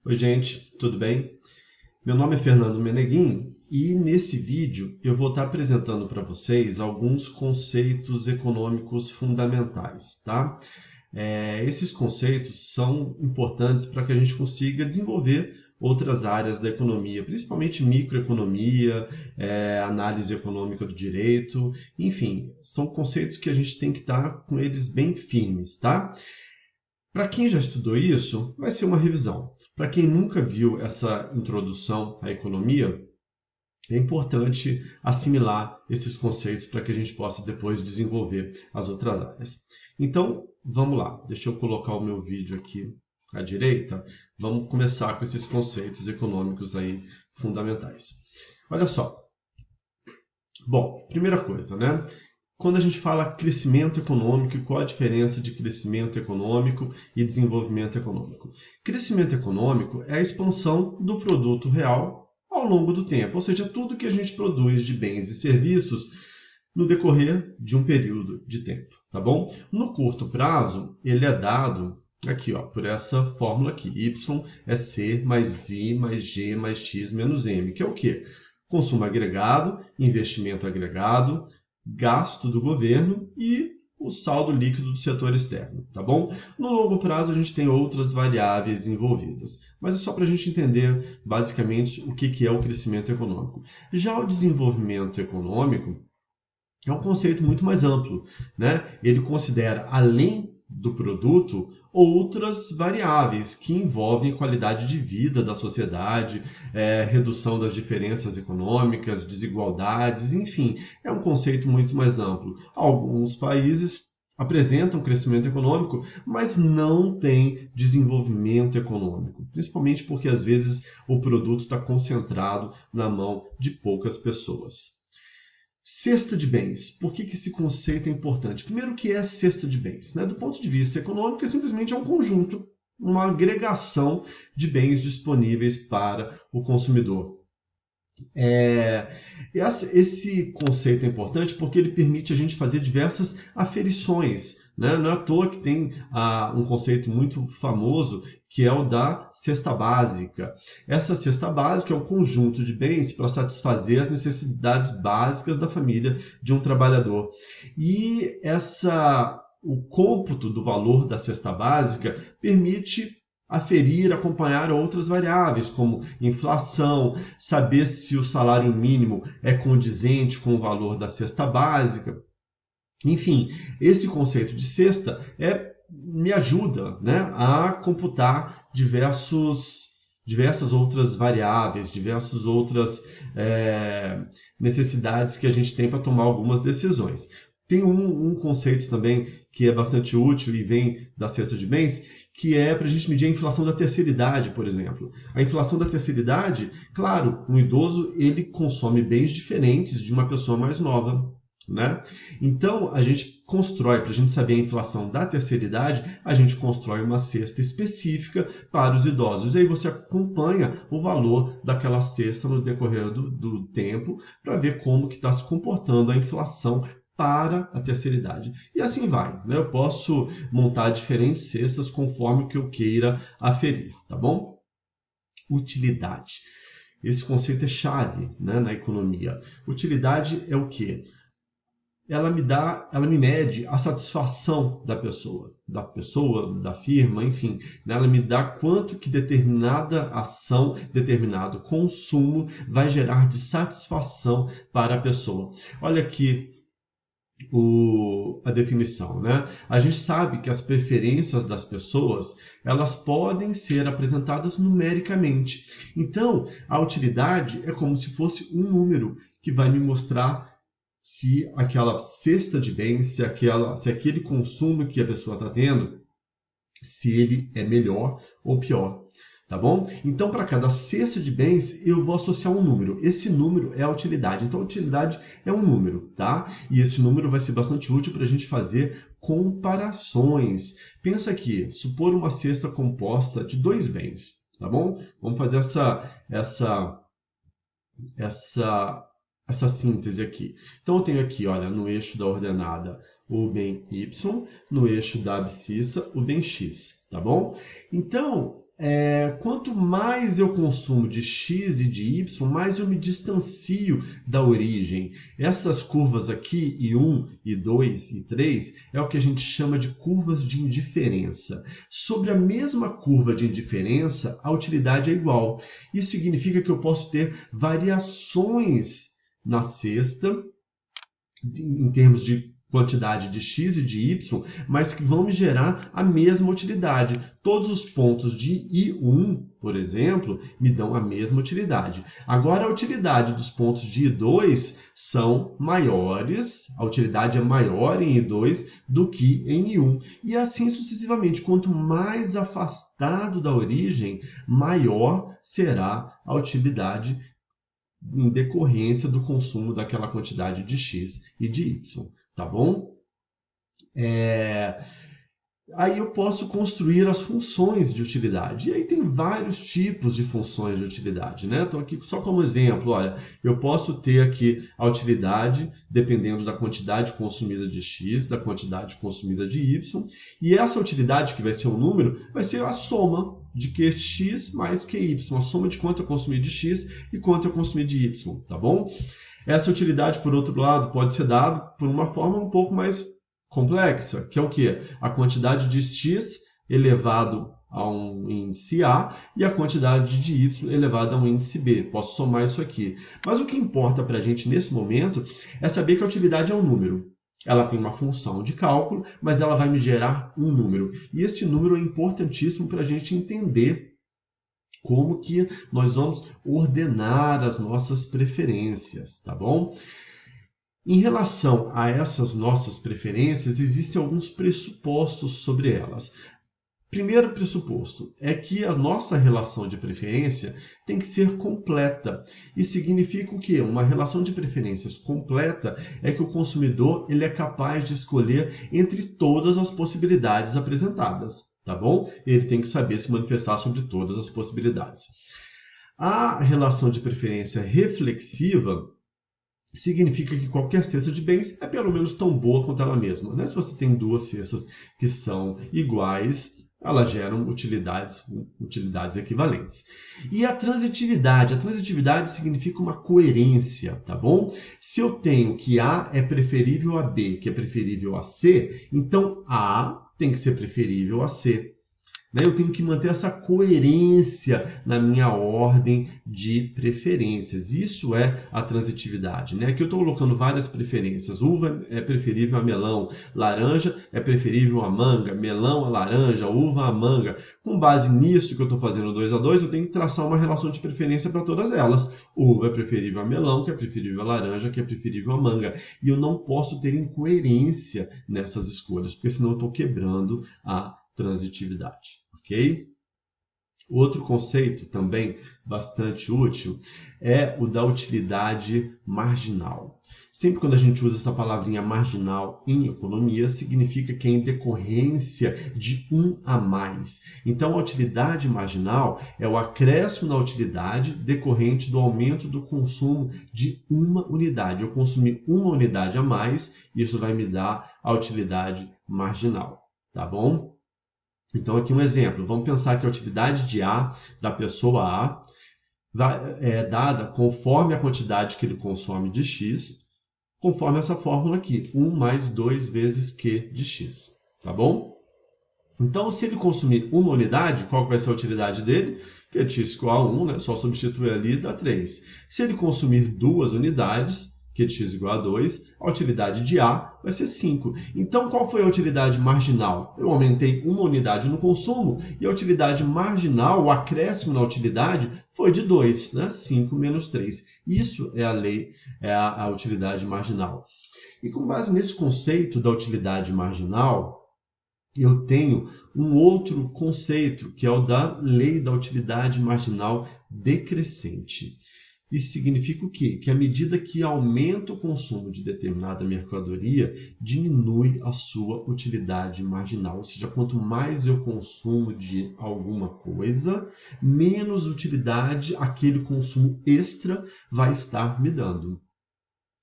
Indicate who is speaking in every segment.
Speaker 1: Oi, gente, tudo bem? Meu nome é Fernando Meneguin e nesse vídeo eu vou estar apresentando para vocês alguns conceitos econômicos fundamentais, tá? Esses conceitos são importantes para que a gente consiga desenvolver outras áreas da economia, principalmente microeconomia, análise econômica do direito, enfim, são conceitos que a gente tem que estar com eles bem firmes, tá? Para quem já estudou isso, vai ser uma revisão. Para quem nunca viu essa introdução à economia, é importante assimilar esses conceitos para que a gente possa depois desenvolver as outras áreas. Então, vamos lá. Deixa eu colocar o meu vídeo aqui à direita. Vamos começar com esses conceitos econômicos aí fundamentais. Olha só. Bom, primeira coisa, né? Quando a gente fala crescimento econômico, qual a diferença de crescimento econômico e desenvolvimento econômico? Crescimento econômico é a expansão do produto real ao longo do tempo, ou seja, tudo que a gente produz de bens e serviços no decorrer de um período de tempo, tá bom? No curto prazo, ele é dado aqui, ó, por essa fórmula aqui, y é c mais i mais g mais x menos m, que é o quê? Consumo agregado, investimento agregado, gasto do governo e o saldo líquido do setor externo, tá bom? No longo prazo a gente tem outras variáveis envolvidas, mas é só para a gente entender basicamente o que é o crescimento econômico. Já o desenvolvimento econômico é um conceito muito mais amplo, né? Ele considera, além do produto, outras variáveis que envolvem qualidade de vida da sociedade, redução das diferenças econômicas, desigualdades, enfim, é um conceito muito mais amplo. Alguns países apresentam crescimento econômico, mas não têm desenvolvimento econômico, principalmente porque às vezes o produto está concentrado na mão de poucas pessoas. Cesta de bens. Por que esse conceito é importante? Primeiro, o que é cesta de bens? Né? Do ponto de vista econômico, simplesmente é um conjunto, uma agregação de bens disponíveis para o consumidor. Esse conceito é importante porque ele permite a gente fazer diversas aferições. Né? Não é à toa que tem um conceito muito famoso que é o da cesta básica. Essa cesta básica é um conjunto de bens para satisfazer as necessidades básicas da família de um trabalhador. E o cômputo do valor da cesta básica permite aferir, acompanhar outras variáveis, como inflação, saber se o salário mínimo é condizente com o valor da cesta básica. Enfim, esse conceito de cesta me ajuda, né, a computar diversas outras variáveis, diversas outras necessidades que a gente tem para tomar algumas decisões. Tem um conceito também que é bastante útil e vem da cesta de bens, que é para a gente medir a inflação da terceira idade, por exemplo. A inflação da terceira idade, claro, um idoso ele consome bens diferentes de uma pessoa mais nova, né? Então, a gente constrói, para a gente saber a inflação da terceira idade, a gente constrói uma cesta específica para os idosos. E aí você acompanha o valor daquela cesta no decorrer do tempo para ver como que está se comportando a inflação para a terceira idade. E assim vai, né? Eu posso montar diferentes cestas conforme o que eu queira aferir, tá bom? Utilidade. Esse conceito é chave, né, na economia. Utilidade é o quê? Ela me mede a satisfação da firma, enfim, né? Ela me dá quanto que determinada ação, determinado consumo vai gerar de satisfação para a pessoa. Olha aqui a definição, né? A gente sabe que as preferências das pessoas, elas podem ser apresentadas numericamente. Então, a utilidade é como se fosse um número que vai me mostrar se aquela cesta de bens, se aquele consumo que a pessoa está tendo, se ele é melhor ou pior. Tá bom? Então, para cada cesta de bens, eu vou associar um número. Esse número é a utilidade. Então, a utilidade é um número, tá? E esse número vai ser bastante útil para a gente fazer comparações. Pensa aqui, supor uma cesta composta de dois bens, tá bom? Vamos fazer essa síntese aqui. Então, eu tenho aqui, olha, no eixo da ordenada o bem y, no eixo da abscissa o bem x, tá bom? Então, quanto mais eu consumo de X e de Y, mais eu me distancio da origem. Essas curvas aqui, I1, I2, I3, é o que a gente chama de curvas de indiferença. Sobre a mesma curva de indiferença, a utilidade é igual. Isso significa que eu posso ter variações na cesta, em termos de quantidade de X e de Y, mas que vão me gerar a mesma utilidade. Todos os pontos de I1, por exemplo, me dão a mesma utilidade. Agora, a utilidade dos pontos de I2 são maiores, a utilidade é maior em I2 do que em I1. E assim sucessivamente, quanto mais afastado da origem, maior será a utilidade em decorrência do consumo daquela quantidade de X e de Y, tá bom? Aí eu posso construir as funções de utilidade. E aí tem vários tipos de funções de utilidade, né? Então aqui só como exemplo, olha, eu posso ter aqui a utilidade dependendo da quantidade consumida de X, da quantidade consumida de Y, e essa utilidade, que vai ser um número, vai ser a soma de QX mais QY, a soma de quanto eu consumi de X e quanto eu consumi de Y, tá bom? Essa utilidade, por outro lado, pode ser dada por uma forma um pouco mais complexa, que é o quê? A quantidade de X elevado a um índice A e a quantidade de Y elevada a um índice B. Posso somar isso aqui. Mas o que importa para a gente nesse momento é saber que a utilidade é um número. Ela tem uma função de cálculo, mas ela vai me gerar um número. E esse número é importantíssimo para a gente entender como que nós vamos ordenar as nossas preferências, tá bom? Em relação a essas nossas preferências, existem alguns pressupostos sobre elas. Primeiro pressuposto é que a nossa relação de preferência tem que ser completa. Isso significa o quê? Uma relação de preferências completa é que o consumidor ele é capaz de escolher entre todas as possibilidades apresentadas, tá bom? Ele tem que saber se manifestar sobre todas as possibilidades. A relação de preferência reflexiva significa que qualquer cesta de bens é pelo menos tão boa quanto ela mesma, né? Se você tem duas cestas que são iguais, elas geram utilidades equivalentes. E a transitividade significa uma coerência, tá bom? Se eu tenho que A é preferível a B, que é preferível a C, então A tem que ser preferível a C. Eu tenho que manter essa coerência na minha ordem de preferências. Isso é a transitividade. Aqui eu estou colocando várias preferências. Uva é preferível a melão, laranja é preferível a manga, melão a laranja, uva a manga. Com base nisso que eu estou fazendo 2 a 2, eu tenho que traçar uma relação de preferência para todas elas. Uva é preferível a melão, que é preferível a laranja, que é preferível a manga. E eu não posso ter incoerência nessas escolhas, porque senão eu estou quebrando a transitividade, ok? Outro conceito também bastante útil é o da utilidade marginal. Sempre quando a gente usa essa palavrinha marginal em economia, significa que é em decorrência de um a mais. Então, a utilidade marginal é o acréscimo na utilidade decorrente do aumento do consumo de uma unidade. Eu consumi uma unidade a mais, isso vai me dar a utilidade marginal, tá bom? Então, aqui um exemplo. Vamos pensar que a utilidade de A, da pessoa A, é dada conforme a quantidade que ele consome de X, conforme essa fórmula aqui, 1 mais 2 vezes Q de X, tá bom? Então, se ele consumir uma unidade, qual vai ser a utilidade dele? Que é x igual a 1, né? Só substituir ali e dá 3. Se ele consumir 2 unidades, que é x igual a 2, a utilidade de A vai ser 5. Então, qual foi a utilidade marginal? Eu aumentei uma unidade no consumo e a utilidade marginal, o acréscimo na utilidade, foi de 2, né? 5 menos 3. Isso é a lei, é a utilidade marginal. E com base nesse conceito da utilidade marginal, eu tenho um outro conceito, que é o da lei da utilidade marginal decrescente. Isso significa o quê? Que à medida que aumenta o consumo de determinada mercadoria, diminui a sua utilidade marginal. Ou seja, quanto mais eu consumo de alguma coisa, menos utilidade aquele consumo extra vai estar me dando.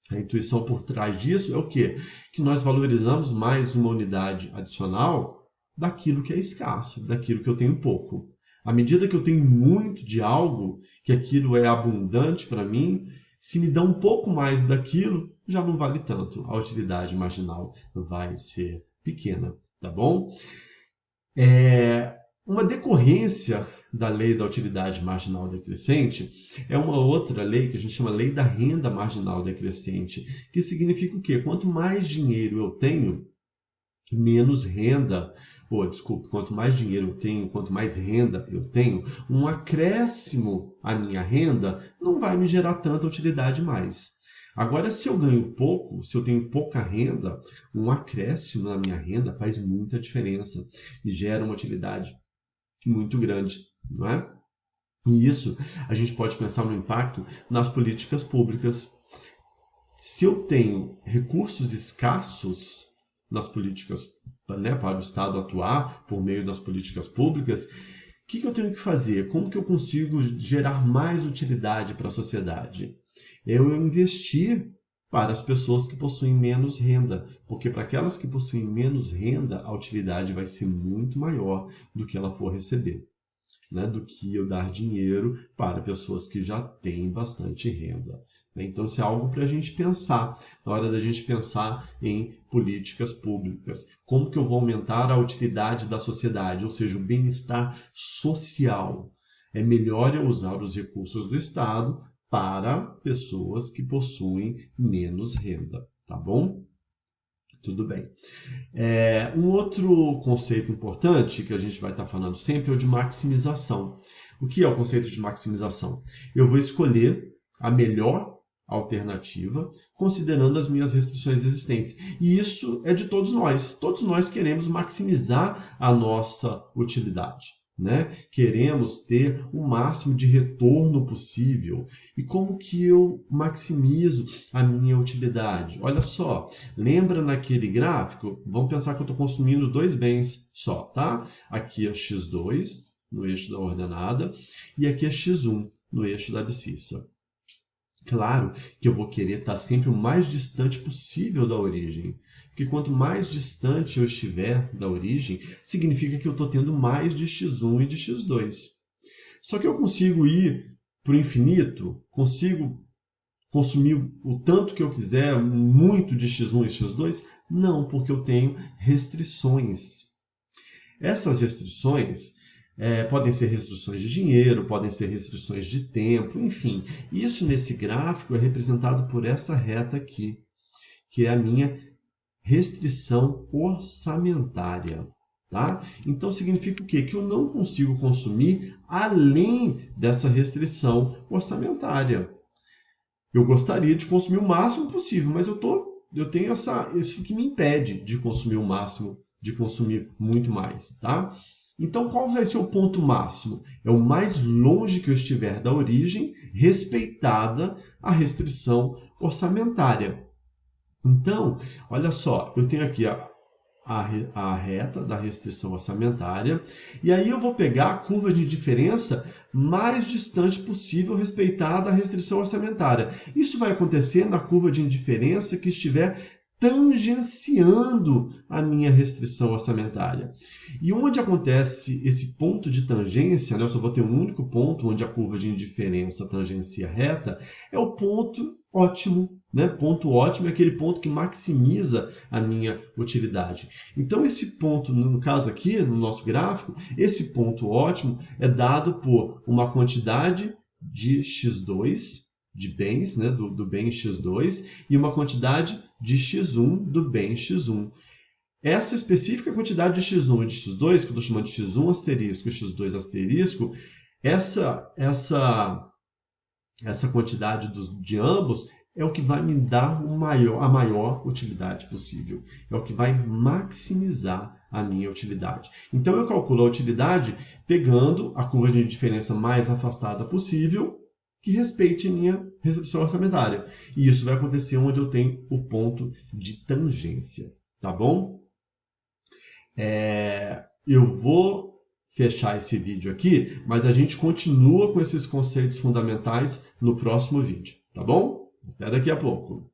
Speaker 1: A intuição por trás disso é o quê? Que nós valorizamos mais uma unidade adicional daquilo que é escasso, daquilo que eu tenho pouco. À medida que eu tenho muito de algo, que aquilo é abundante para mim, se me dá um pouco mais daquilo, já não vale tanto. A utilidade marginal vai ser pequena, tá bom? Uma decorrência da lei da utilidade marginal decrescente é uma outra lei que a gente chama lei da renda marginal decrescente, que significa o quê? Quanto mais dinheiro eu tenho, menos renda, quanto mais dinheiro eu tenho, quanto mais renda eu tenho, um acréscimo à minha renda não vai me gerar tanta utilidade mais. Agora, se eu ganho pouco, se eu tenho pouca renda, um acréscimo na minha renda faz muita diferença e gera uma utilidade muito grande, não é? E isso a gente pode pensar no impacto nas políticas públicas. Se eu tenho recursos escassos nas políticas, né, para o Estado atuar por meio das políticas públicas, o que eu tenho que fazer? Como que eu consigo gerar mais utilidade para a sociedade? Eu investir para as pessoas que possuem menos renda, porque para aquelas que possuem menos renda, a utilidade vai ser muito maior do que ela for receber, né, do que eu dar dinheiro para pessoas que já têm bastante renda. Então, isso é algo para a gente pensar, na hora da gente pensar em políticas públicas. Como que eu vou aumentar a utilidade da sociedade, ou seja, o bem-estar social? É melhor eu usar os recursos do Estado para pessoas que possuem menos renda, tá bom? Tudo bem. Um outro conceito importante que a gente vai estar falando sempre é o de maximização. O que é o conceito de maximização? Eu vou escolher a melhor alternativa, considerando as minhas restrições existentes. E isso é de todos nós. Todos nós queremos maximizar a nossa utilidade, né? Queremos ter o máximo de retorno possível. E como que eu maximizo a minha utilidade? Olha só, lembra naquele gráfico? Vamos pensar que eu estou consumindo dois bens só, tá? Aqui é x2 no eixo da ordenada e aqui é x1 no eixo da abscissa. Claro que eu vou querer estar sempre o mais distante possível da origem. Porque quanto mais distante eu estiver da origem, significa que eu estou tendo mais de x1 e de x2. Só que eu consigo ir para o infinito, consigo consumir o tanto que eu quiser, muito de x1 e x2? Não, porque eu tenho restrições. Essas restrições podem ser restrições de dinheiro, podem ser restrições de tempo, enfim. Isso nesse gráfico é representado por essa reta aqui, que é a minha restrição orçamentária. Tá? Então significa o quê? Que eu não consigo consumir além dessa restrição orçamentária. Eu gostaria de consumir o máximo possível, mas eu tenho isso que me impede de consumir o máximo, de consumir muito mais, tá? Então, qual vai ser o ponto máximo? É o mais longe que eu estiver da origem, respeitada a restrição orçamentária. Então, olha só, eu tenho aqui a reta da restrição orçamentária, e aí eu vou pegar a curva de diferença mais distante possível respeitada a restrição orçamentária. Isso vai acontecer na curva de indiferença que estiver tangenciando a minha restrição orçamentária. E onde acontece esse ponto de tangência, né, eu só vou ter um único ponto onde a curva de indiferença tangencia a reta, é o ponto ótimo. Né? Ponto ótimo é aquele ponto que maximiza a minha utilidade. Então, esse ponto, no caso aqui, no nosso gráfico, esse ponto ótimo é dado por uma quantidade de x2, de bens, né? do bem x2, e uma quantidade de x1 do bem x1. Essa específica quantidade de x1 e de x2, que eu estou chamando de x1 asterisco e x2 asterisco, essa quantidade de ambos é o que vai me dar a maior utilidade possível. É o que vai maximizar a minha utilidade. Então, eu calculo a utilidade pegando a curva de diferença mais afastada possível, que respeite a minha restrição orçamentária. E isso vai acontecer onde eu tenho o ponto de tangência. Tá bom? Eu vou fechar esse vídeo aqui, mas a gente continua com esses conceitos fundamentais no próximo vídeo. Tá bom? Até daqui a pouco.